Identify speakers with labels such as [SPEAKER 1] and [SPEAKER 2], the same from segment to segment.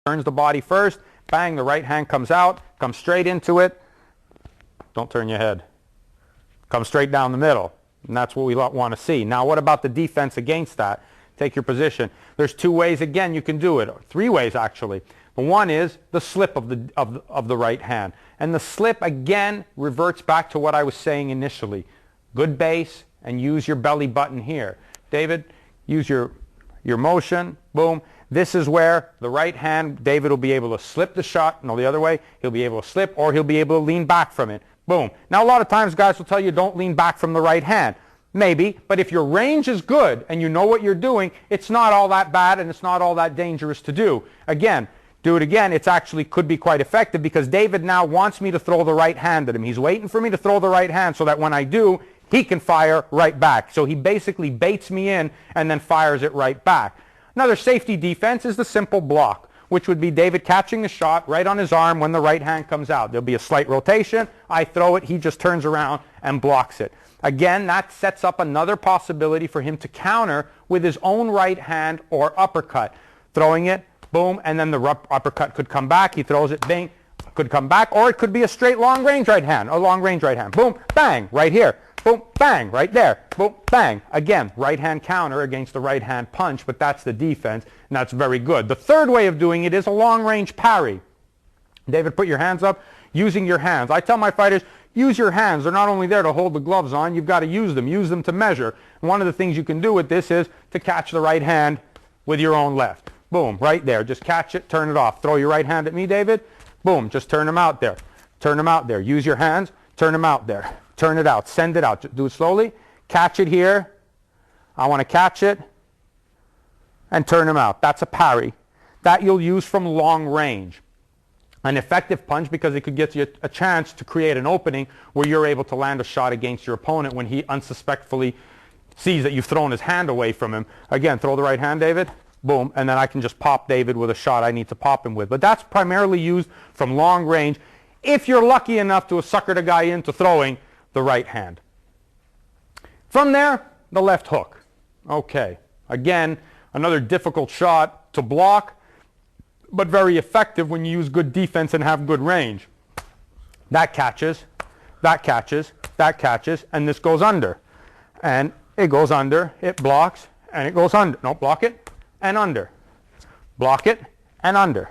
[SPEAKER 1] turns the body first, bang, the right hand comes out, comes straight into it. Don't turn your head. Come straight down the middle. And that's what we want to see. Now, what about the defense against that? Take your position. There's two ways, again, you can do it. Three ways, actually. The one is the slip of the right hand. And the slip, again, reverts back to what I was saying initially. Good base, and use your belly button here. David, use your motion. Boom. This is where the right hand, David will be able to slip the shot. No, the other way. He'll be able to slip, or he'll be able to lean back from it. Boom. Now, a lot of times guys will tell you don't lean back from the right hand. Maybe, but if your range is good and you know what you're doing, it's not all that bad and it's not all that dangerous to do. Again, do it again. It's actually could be quite effective because David now wants me to throw the right hand at him. He's waiting for me to throw the right hand so that when I do, he can fire right back. So he basically baits me in and then fires it right back. Another safety defense is the simple block, which would be David catching the shot right on his arm when the right hand comes out. There'll be a slight rotation. I throw it. He just turns around and blocks it. Again, that sets up another possibility for him to counter with his own right hand or uppercut. Throwing it, boom, and then the uppercut could come back. He throws it, bang, could come back, or it could be a straight long-range right hand, a long-range right hand. Boom, bang, right here. Boom, bang, right there. Boom, bang. Again, right hand counter against the right hand punch, but that's the defense, and that's very good. The third way of doing it is a long-range parry. David, put your hands up, using your hands. I tell my fighters, use your hands. They're not only there to hold the gloves on, you've got to use them to measure. And one of the things you can do with this is to catch the right hand with your own left. Boom, right there. Just catch it, turn it off. Throw your right hand at me, David. Boom, just turn them out there. Turn them out there. Use your hands, turn them out there. Turn it out, send it out. Do it slowly. Catch it here. I want to catch it and turn them out. That's a parry. That you'll use from long range. An effective punch because it could get you a chance to create an opening where you're able to land a shot against your opponent when he unsuspectfully sees that you've thrown his hand away from him. Again, throw the right hand, David. Boom. And then I can just pop David with a shot I need to pop him with. But that's primarily used from long range if you're lucky enough to have suckered a guy into throwing the right hand. From there, the left hook. Okay. Again, another difficult shot to block, but very effective when you use good defense and have good range. That catches, that catches, that catches, and this goes under. And it goes under, it blocks, and it goes under. No, block it, and under. Block it, and under.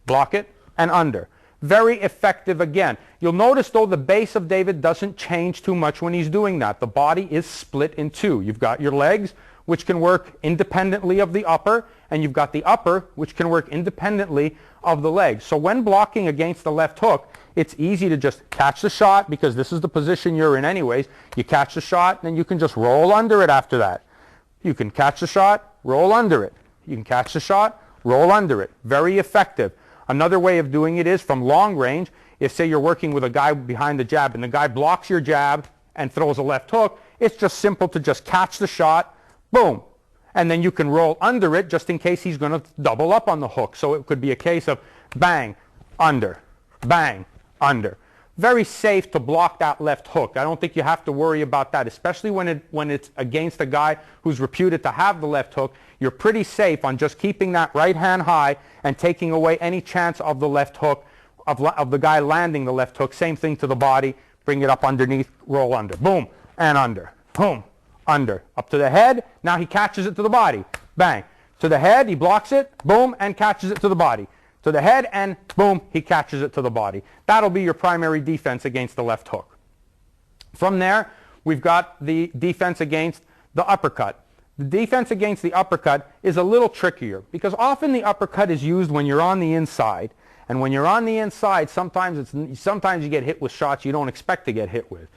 [SPEAKER 1] Block it, and under. Very effective again. You'll notice, though, the base of David doesn't change too much when he's doing that. The body is split in two. You've got your legs, which can work independently of the upper, and you've got the upper, which can work independently of the legs. So when blocking against the left hook, it's easy to just catch the shot because this is the position you're in anyways. You catch the shot, and you can just roll under it after that. You can catch the shot, roll under it. You can catch the shot, roll under it. Very effective. Another way of doing it is from long range. If, say, you're working with a guy behind the jab and the guy blocks your jab and throws a left hook, it's just simple to just catch the shot, boom. And then you can roll under it just in case he's going to double up on the hook. So it could be a case of bang, under, bang, under. Very safe to block that left hook. I don't think you have to worry about that, especially when it's against a guy who's reputed to have the left hook. You're pretty safe on just keeping that right hand high and taking away any chance of the left hook, of the guy landing the left hook. Same thing to the body. Bring it up underneath, roll under. Boom, and under. Boom, under. Up to the head. Now he catches it to the body. Bang. To the head, he blocks it. Boom, and catches it to the body. To the head, and boom, he catches it to the body. That'll be your primary defense against the left hook. From there, we've got the defense against the uppercut. The defense against the uppercut is a little trickier because often the uppercut is used when you're on the inside. And when you're on the inside, sometimes you get hit with shots you don't expect to get hit with.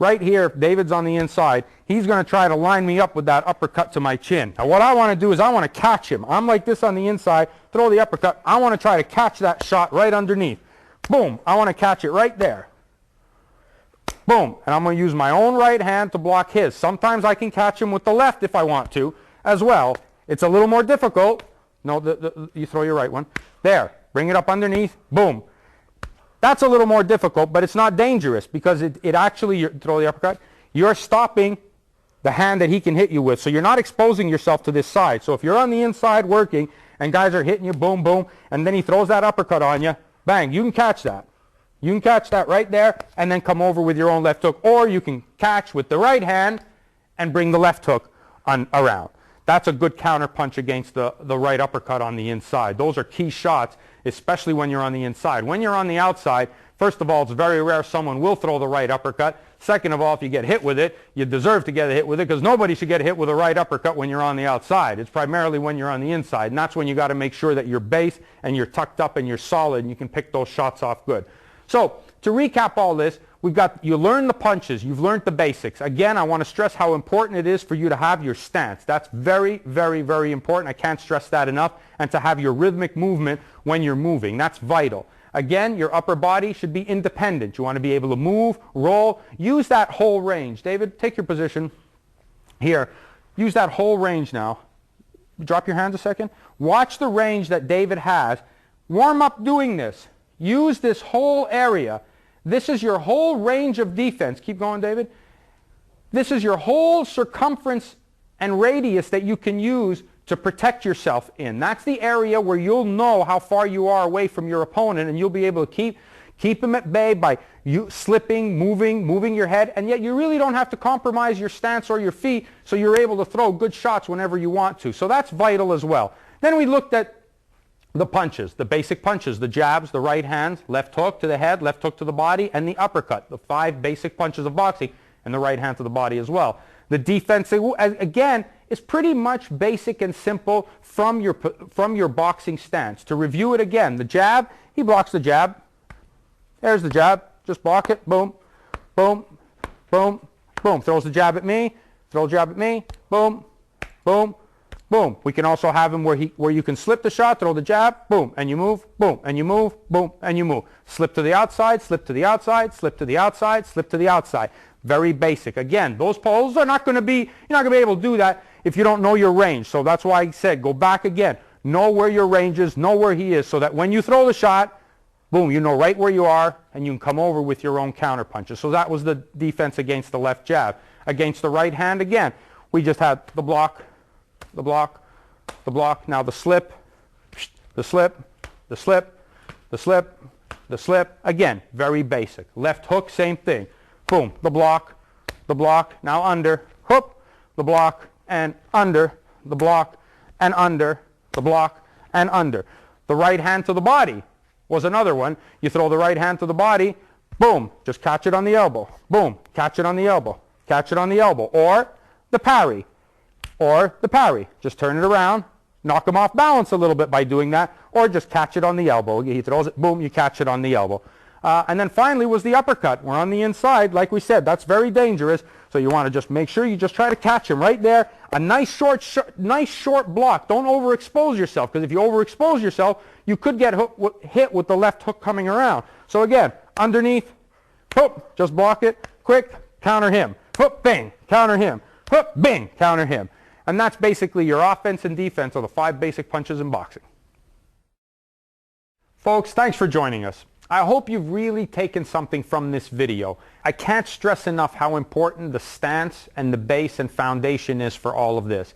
[SPEAKER 1] Right here, David's on the inside. He's going to try to line me up with that uppercut to my chin. Now, what I want to do is I want to catch him. I'm like this on the inside, throw the uppercut. I want to try to catch that shot right underneath. Boom. I want to catch it right there. Boom. And I'm going to use my own right hand to block his. Sometimes I can catch him with the left if I want to as well. It's a little more difficult. No, you throw your right one. There. Bring it up underneath. Boom. That's a little more difficult, but it's not dangerous because it actually, you throw the uppercut, you're stopping the hand that he can hit you with. So you're not exposing yourself to this side. So if you're on the inside working and guys are hitting you, boom, boom, and then he throws that uppercut on you, bang, you can catch that. You can catch that right there and then come over with your own left hook, or you can catch with the right hand and bring the left hook around. That's a good counter punch against the right uppercut on the inside. Those are key shots, especially when you're on the inside. When you're on the outside, first of all, it's very rare someone will throw the right uppercut. Second of all, if you get hit with it, you deserve to get hit with it, because nobody should get hit with a right uppercut when you're on the outside. It's primarily when you're on the inside, and that's when you got to make sure that you're base and you're tucked up and you're solid and you can pick those shots off good. So to recap all this, you learn the punches, you've learned the basics. Again, I want to stress how important it is for you to have your stance. That's very, very, very important. I can't stress that enough. And to have your rhythmic movement when you're moving. That's vital. Again, your upper body should be independent. You want to be able to move, roll, use that whole range. David, take your position here. Use that whole range now. Drop your hands a second. Watch the range that David has. Warm up doing this. Use this whole area. This is your whole range of defense. Keep going, David. This is your whole circumference and radius that you can use to protect yourself in. That's the area where you'll know how far you are away from your opponent, and you'll be able to keep him at bay by you slipping, moving your head, and yet you really don't have to compromise your stance or your feet, so you're able to throw good shots whenever you want to. So that's vital as well. Then we looked at the punches, the basic punches, the jabs, the right hand, left hook to the head, left hook to the body, and the uppercut, the 5 basic punches of boxing, and the right hand to the body as well. The defense, again, is pretty much basic and simple from your boxing stance. To review it again, the jab, he blocks the jab. There's the jab. Just block it. Boom, boom, boom, boom. Throws the jab at me. Throw the jab at me. Boom, boom, boom. We can also have him where you can slip the shot, throw the jab, boom, and you move, boom, and you move, boom, and you move. Slip to the outside, slip to the outside, slip to the outside, slip to the outside. Very basic. Again, those poses are not going to be, you're not going to be able to do that if you don't know your range. So that's why I said go back again. Know where your range is, know where he is, so that when you throw the shot, boom, you know right where you are, and you can come over with your own counter punches. So that was the defense against the left jab. Against the right hand, again, we just had the block, the block, the block. Now the slip, the slip, the slip, the slip, the slip. Again, very basic. Left hook, same thing. Boom, the block, now under, hoop, the block, and under, the block, and under, the block, and under. The right hand to the body was another one. You throw the right hand to the body, boom, just catch it on the elbow. Boom, catch it on the elbow. Catch it on the elbow. Or the parry. Or the parry. Just turn it around, knock him off balance a little bit by doing that, or just catch it on the elbow. He throws it, boom, you catch it on the elbow. And then finally was the uppercut. We're on the inside, like we said. That's very dangerous. So you want to just make sure you just try to catch him right there. A nice short block. Don't overexpose yourself, because if you overexpose yourself, you could get hit with the left hook coming around. So again, underneath, hoop, just block it. Quick, counter him. Hoop, bang, counter him. Hoop, bang, counter him. And that's basically your offense and defense of the 5 basic punches in boxing. Folks, thanks for joining us. I hope you've really taken something from this video. I can't stress enough how important the stance and the base and foundation is for all of this.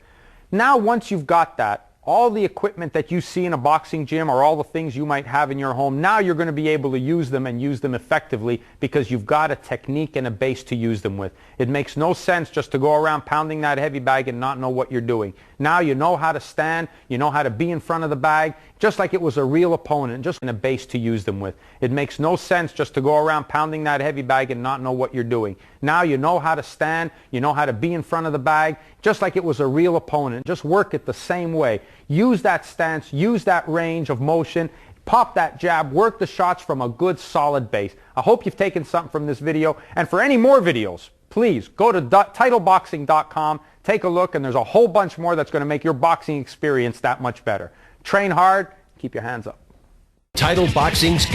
[SPEAKER 1] Now, once you've got that, all the equipment that you see in a boxing gym or all the things you might have in your home, now you're going to be able to use them and use them effectively, because you've got a technique and a base to use them with. It makes no sense just to go around pounding that heavy bag and not know what you're doing. Now you know how to stand, you know how to be in front of the bag, just like it was a real opponent, just in a base to use them with. It makes no sense just to go around pounding that heavy bag and not know what you're doing. Now you know how to stand, you know how to be in front of the bag, just like it was a real opponent. Just work it the same way. Use that stance, use that range of motion, pop that jab, work the shots from a good solid base. I hope you've taken something from this video, and for any more videos, please go to titleboxing.com, take a look, and there's a whole bunch more that's going to make your boxing experience that much better. Train hard, keep your hands up.
[SPEAKER 2] Title Boxing's